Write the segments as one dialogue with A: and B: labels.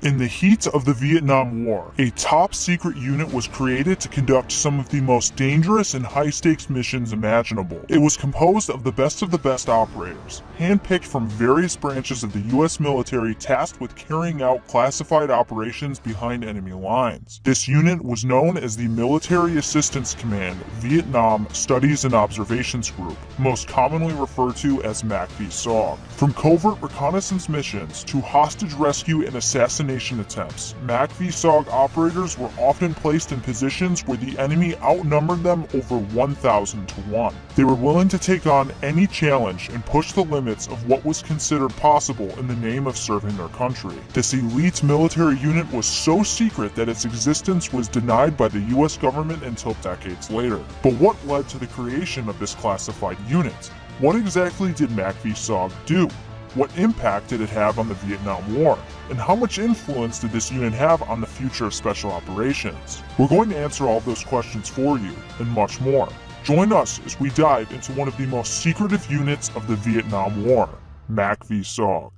A: In the heat of the Vietnam War, a top-secret unit was created to conduct some of the most dangerous and high-stakes missions imaginable. It was composed of the best operators, handpicked from various branches of the U.S. military tasked with carrying out classified operations behind enemy lines. This unit was known as the Military Assistance Command Vietnam Studies and Observations Group, most commonly referred to as MACV-SOG. From covert reconnaissance missions to hostage rescue and assassination attempts, MACV-SOG operators were often placed in positions where the enemy outnumbered them over 1,000 to 1. They were willing to take on any challenge and push the limits of what was considered possible in the name of serving their country. This elite military unit was so secret that its existence was denied by the US government until decades later. But what led to the creation of this classified unit? What exactly did MACV-SOG do? What impact did it have on the Vietnam War? And how much influence did this unit have on the future of special operations? We're going to answer all of those questions for you, and much more. Join us as we dive into one of the most secretive units of the Vietnam War, MACV-SOG.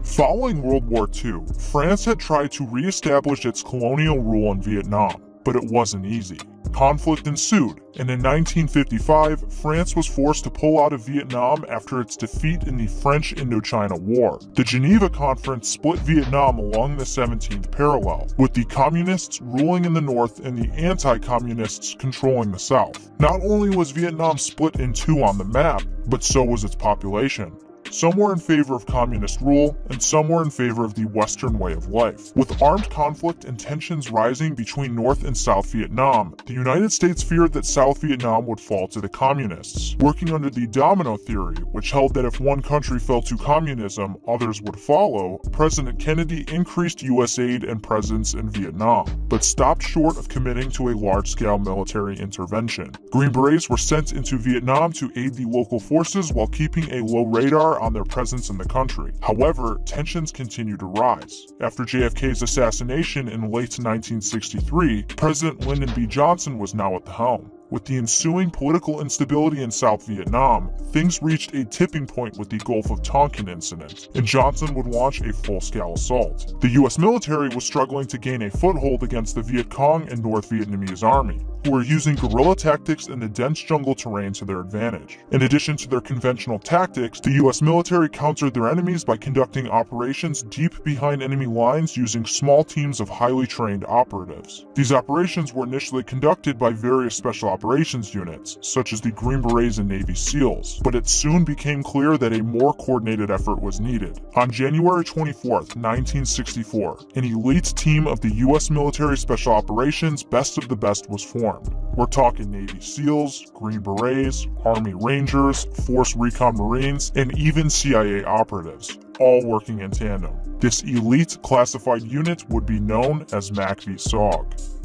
A: Following World War II, France had tried to re-establish its colonial rule in Vietnam, but it wasn't easy. Conflict ensued, and in 1955, France was forced to pull out of Vietnam after its defeat in the French Indochina War. The Geneva Conference split Vietnam along the 17th parallel, with the Communists ruling in the north and the anti-Communists controlling the south. Not only was Vietnam split in two on the map, but so was its population. Some were in favor of communist rule, and some were in favor of the Western way of life. With armed conflict and tensions rising between North and South Vietnam, the United States feared that South Vietnam would fall to the communists. Working under the domino theory, which held that if one country fell to communism, others would follow, President Kennedy increased U.S. aid and presence in Vietnam, but stopped short of committing to a large-scale military intervention. Green Berets were sent into Vietnam to aid the local forces while keeping a low radar on their presence in the country. However, tensions continued to rise. After JFK's assassination in late 1963, President Lyndon B. Johnson was now at the helm. With the ensuing political instability in South Vietnam, things reached a tipping point with the Gulf of Tonkin incident, and Johnson would launch a full-scale assault. The US military was struggling to gain a foothold against the Viet Cong and North Vietnamese army, who were using guerrilla tactics in the dense jungle terrain to their advantage. In addition to their conventional tactics, the US military countered their enemies by conducting operations deep behind enemy lines using small teams of highly trained operatives. These operations were initially conducted by various special operations units, such as the Green Berets and Navy SEALs, but it soon became clear that a more coordinated effort was needed. On January 24, 1964, an elite team of the US military special operations best of the best was formed. We're talking Navy SEALs, Green Berets, Army Rangers, Force Recon Marines, and even CIA operatives, all working in tandem. This elite classified unit would be known as MACV-SOG.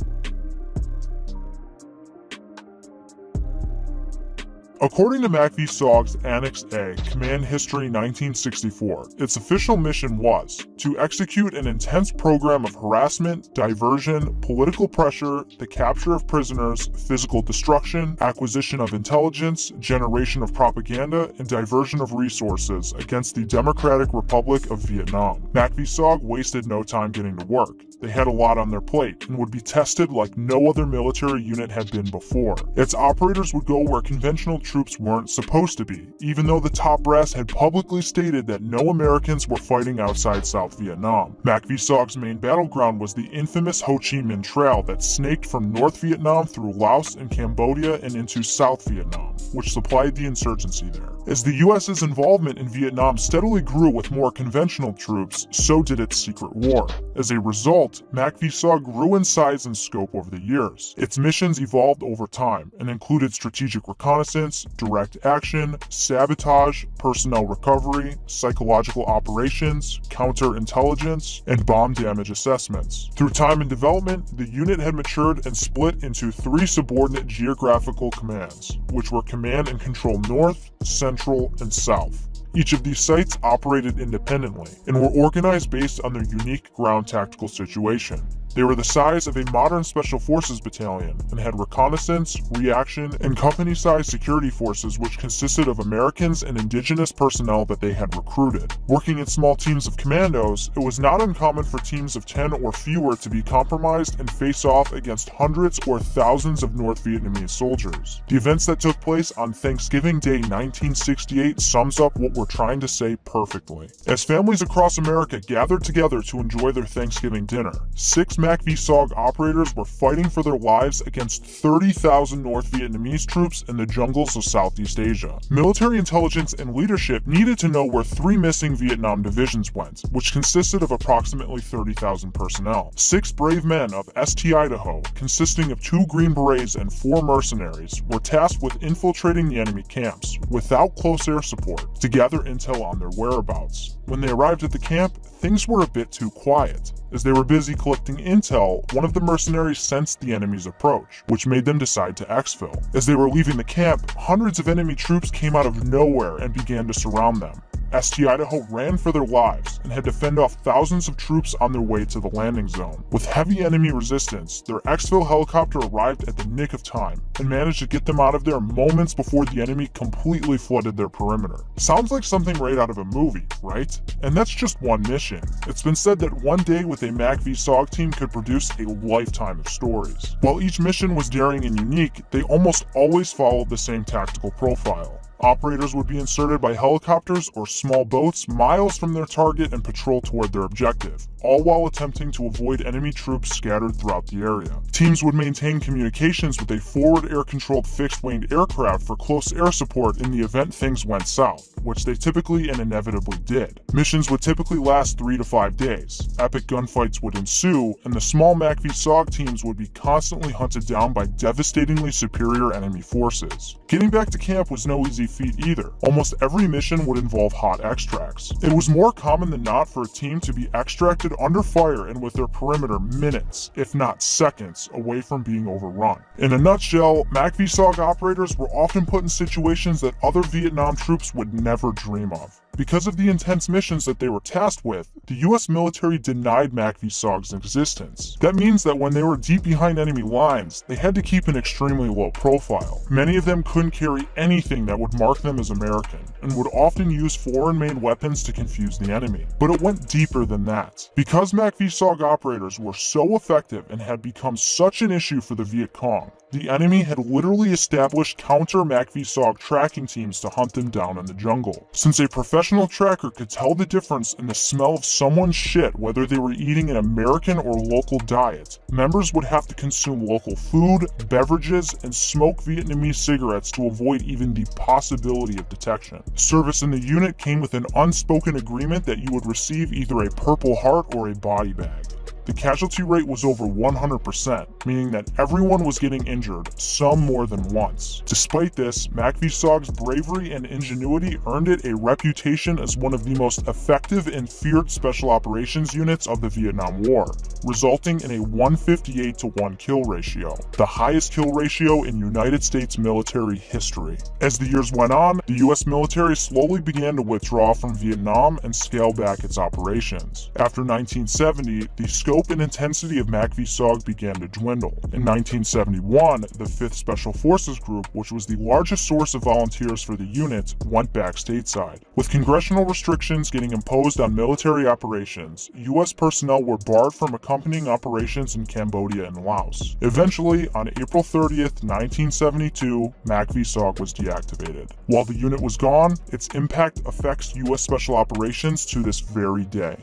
A: According to MACV-SOG's Annex A, Command History 1964, its official mission was to execute an intense program of harassment, diversion, political pressure, the capture of prisoners, physical destruction, acquisition of intelligence, generation of propaganda, and diversion of resources against the Democratic Republic of Vietnam. MACV-SOG wasted no time getting to work. They had a lot on their plate and would be tested like no other military unit had been before. Its operators would go where conventional troops weren't supposed to be, even though the top brass had publicly stated that no Americans were fighting outside South Vietnam. MACV-SOG's main battleground was the infamous Ho Chi Minh Trail that snaked from North Vietnam through Laos and Cambodia and into South Vietnam, which supplied the insurgency there. As the US's involvement in Vietnam steadily grew with more conventional troops, so did its secret war. As a result, MACV-SOG grew in size and scope over the years. Its missions evolved over time and included strategic reconnaissance, direct action, sabotage, personnel recovery, psychological operations, counterintelligence, and bomb damage assessments. Through time and development, the unit had matured and split into 3 subordinate geographical commands, which were Command and Control North, Central, and South. Each of these sites operated independently and were organized based on their unique ground tactical situation. They were the size of a modern Special Forces battalion and had reconnaissance, reaction, and company-sized security forces which consisted of Americans and indigenous personnel that they had recruited. Working in small teams of commandos, it was not uncommon for teams of 10 or fewer to be compromised and face off against hundreds or thousands of North Vietnamese soldiers. The events that took place on Thanksgiving Day 1968 sums up what we're trying to say perfectly. As families across America gathered together to enjoy their Thanksgiving dinner, 6 MACV-SOG operators were fighting for their lives against 30,000 North Vietnamese troops in the jungles of Southeast Asia. Military intelligence and leadership needed to know where 3 missing Vietnam divisions went, which consisted of approximately 30,000 personnel. 6 brave men of St. Idaho, consisting of 2 Green Berets and 4 mercenaries, were tasked with infiltrating the enemy camps, without close air support, to gather intel on their whereabouts. When they arrived at the camp, things were a bit too quiet. As they were busy collecting intel, one of the mercenaries sensed the enemy's approach, which made them decide to exfil. As they were leaving the camp, hundreds of enemy troops came out of nowhere and began to surround them. St. Idaho ran for their lives and had to fend off thousands of troops on their way to the landing zone. With heavy enemy resistance, their exfil helicopter arrived at the nick of time and managed to get them out of there moments before the enemy completely flooded their perimeter. Sounds like something right out of a movie, right? And that's just one mission. It's been said that one day with a MACV-SOG team could produce a lifetime of stories. While each mission was daring and unique, they almost always followed the same tactical profile. Operators would be inserted by helicopters or small boats miles from their target and patrol toward their objective, all while attempting to avoid enemy troops scattered throughout the area. Teams would maintain communications with a forward air-controlled fixed-winged aircraft for close air support in the event things went south, which they typically and inevitably did. Missions would typically last 3 to 5 days. Epic gunfights would ensue, and the small MACV-SOG teams would be constantly hunted down by devastatingly superior enemy forces. Getting back to camp was no easy feat either. Almost every mission would involve hot extracts. It was more common than not for a team to be extracted under fire and with their perimeter minutes, if not seconds, away from being overrun. In a nutshell, MACV-SOG operators were often put in situations that other Vietnam troops would never dream of. Because of the intense missions that they were tasked with, the US military denied MACV-SOG's existence. That means that when they were deep behind enemy lines, they had to keep an extremely low profile. Many of them couldn't carry anything that would mark them as American, and would often use foreign-made weapons to confuse the enemy. But it went deeper than that. Because MACV-SOG operators were so effective and had become such an issue for the Viet Cong, the enemy had literally established counter MACV-SOG tracking teams to hunt them down in the jungle. Since a professional tracker could tell the difference in the smell of someone's shit whether they were eating an American or local diet, members would have to consume local food, beverages, and smoke Vietnamese cigarettes to avoid even the possibility of detection. Service in the unit came with an unspoken agreement that you would receive either a Purple Heart or a body bag. The casualty rate was over 100%, meaning that everyone was getting injured, some more than once. Despite this, MACV-SOG's bravery and ingenuity earned it a reputation as one of the most effective and feared special operations units of the Vietnam War, resulting in a 158-to-1 kill ratio, the highest kill ratio in United States military history. As the years went on, the US military slowly began to withdraw from Vietnam and scale back its operations. After 1970, the scope and intensity of MACV-SOG began to dwindle. In 1971, the 5th Special Forces Group, which was the largest source of volunteers for the unit, went back stateside. With congressional restrictions getting imposed on military operations, US personnel were barred from accompanying operations in Cambodia and Laos. Eventually, on April 30th, 1972, MACV-SOG was deactivated. While the unit was gone, its impact affects US Special Operations to this very day.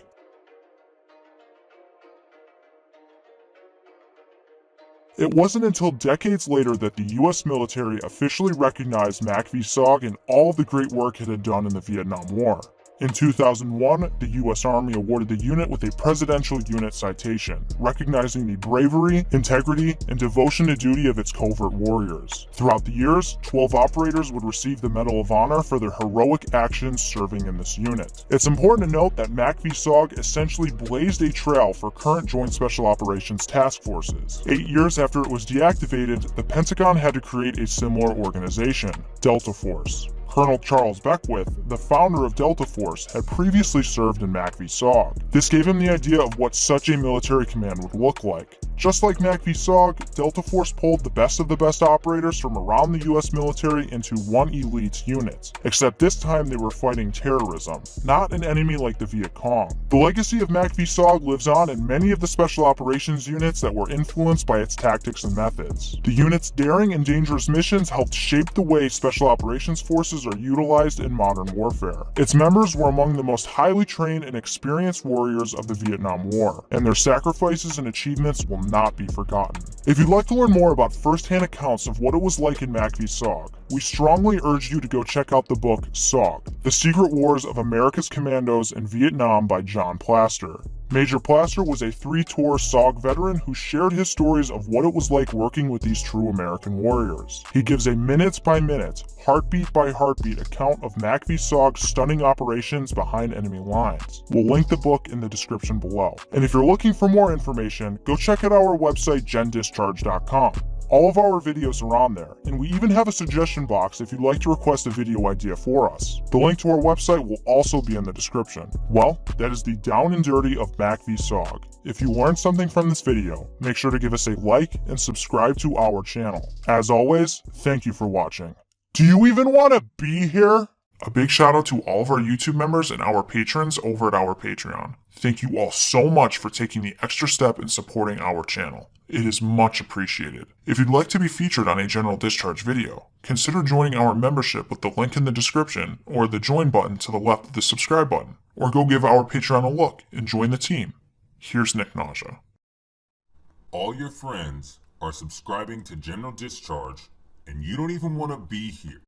A: It wasn't until decades later that the US military officially recognized MACV-SOG and all the great work it had done in the Vietnam War. In 2001, the US Army awarded the unit with a Presidential Unit Citation, recognizing the bravery, integrity, and devotion to duty of its covert warriors. Throughout the years, 12 operators would receive the Medal of Honor for their heroic actions serving in this unit. It's important to note that MACV-SOG essentially blazed a trail for current Joint Special Operations Task Forces. 8 years after it was deactivated, the Pentagon had to create a similar organization, Delta Force. Colonel Charles Beckwith, the founder of Delta Force, had previously served in MACV-SOG. This gave him the idea of what such a military command would look like. Just like MACV-SOG, Delta Force pulled the best of the best operators from around the US military into one elite unit. Except this time they were fighting terrorism, not an enemy like the Viet Cong. The legacy of MACV-SOG lives on in many of the special operations units that were influenced by its tactics and methods. The unit's daring and dangerous missions helped shape the way special operations forces are utilized in modern warfare. Its members were among the most highly trained and experienced warriors of the Vietnam War, and their sacrifices and achievements will not be forgotten. If you'd like to learn more about first-hand accounts of what it was like in MACV-SOG, we strongly urge you to go check out the book SOG, The Secret Wars of America's Commandos in Vietnam by John Plaster. Major Plaster was a 3-tour SOG veteran who shared his stories of what it was like working with these true American warriors. He gives a minute-by-minute, heartbeat-by-heartbeat account of MACV-SOG's stunning operations behind enemy lines. We'll link the book in the description below. And if you're looking for more information, go check out our website gendischarge.com. All of our videos are on there, and we even have a suggestion box if you'd like to request a video idea for us. The link to our website will also be in the description. Well, that is the down and dirty of MACV-SOG. If you learned something from this video, make sure to give us a like and subscribe to our channel. As always, thank you for watching. Do you even want to be here? A big shout out to all of our YouTube members and our patrons over at our Patreon. Thank you all so much for taking the extra step in supporting our channel. It is much appreciated. If you'd like to be featured on a General Discharge video, consider joining our membership with the link in the description or the join button to the left of the subscribe button, or go give our Patreon a look and join the team. Here's Nick Nausea.
B: All your friends are subscribing to General Discharge, and you don't even want to be here.